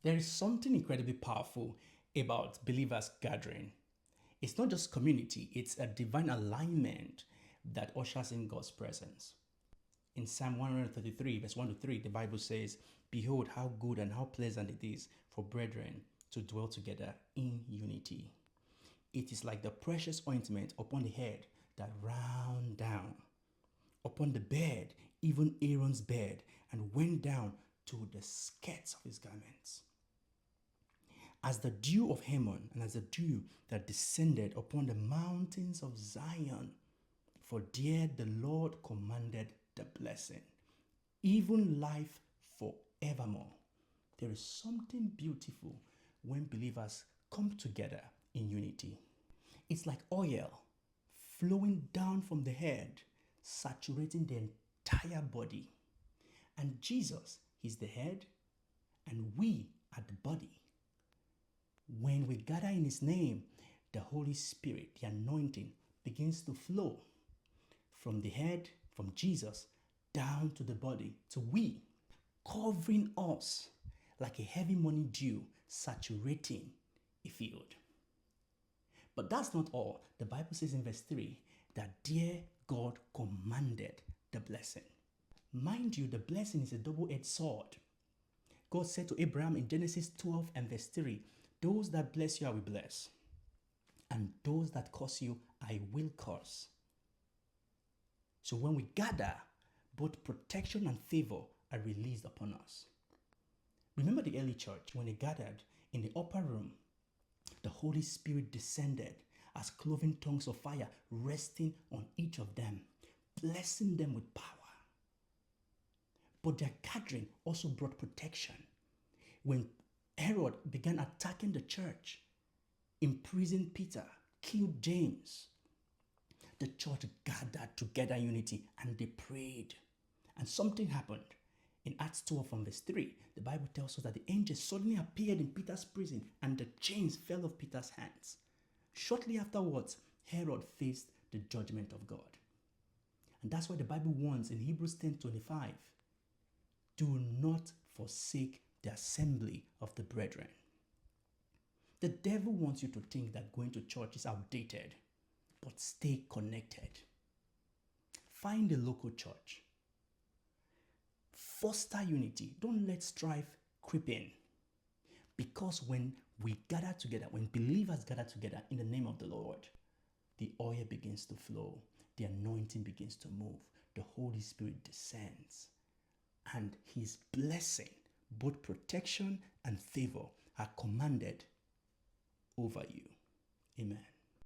There is something incredibly powerful about believers gathering. It's not just community, it's a divine alignment that ushers in God's presence. In Psalm 133, verse 1 to 3, the Bible says, "Behold, how good and how pleasant it is for brethren to dwell together in unity. It is like the precious ointment upon the head that ran down upon the bed, even Aaron's bed, and went down to the skirts of his garments. As the dew of Hermon, and as the dew that descended upon the mountains of Zion. For there the Lord commanded the blessing, even life forevermore." There is something beautiful when believers come together in unity. It's like oil flowing down from the head, saturating the entire body. And Jesus is the head, and we are the body. When we gather in His name, the Holy Spirit, the anointing, begins to flow from the head, from Jesus, down to the body, to we, covering us like a heavy morning dew, saturating a field. But that's not all. The Bible says in verse 3 that dear God commanded the blessing. Mind you, the blessing is a double-edged sword. God said to Abraham in Genesis 12 and verse 3, "Those that bless you I will bless, and those that curse you I will curse." So when we gather, both protection and favor are released upon us. Remember the early church, when they gathered in the upper room, the Holy Spirit descended as cloven tongues of fire, resting on each of them, blessing them with power. But their gathering also brought protection. When Herod began attacking the church, imprisoned Peter, killed James, the church gathered together in unity and they prayed. And something happened. In Acts 12 from verse 3, the Bible tells us that the angel suddenly appeared in Peter's prison and the chains fell off Peter's hands. Shortly afterwards, Herod faced the judgment of God. And that's why the Bible warns in Hebrews 10:25, "Do not forsake the assembly of the brethren." The devil wants you to think that going to church is outdated, but stay connected. Find a local church. Foster unity. Don't let strife creep in. Because when we gather together, when believers gather together in the name of the Lord, the oil begins to flow, the anointing begins to move, the Holy Spirit descends, and His blessing, both protection and favor, are commanded over you. Amen.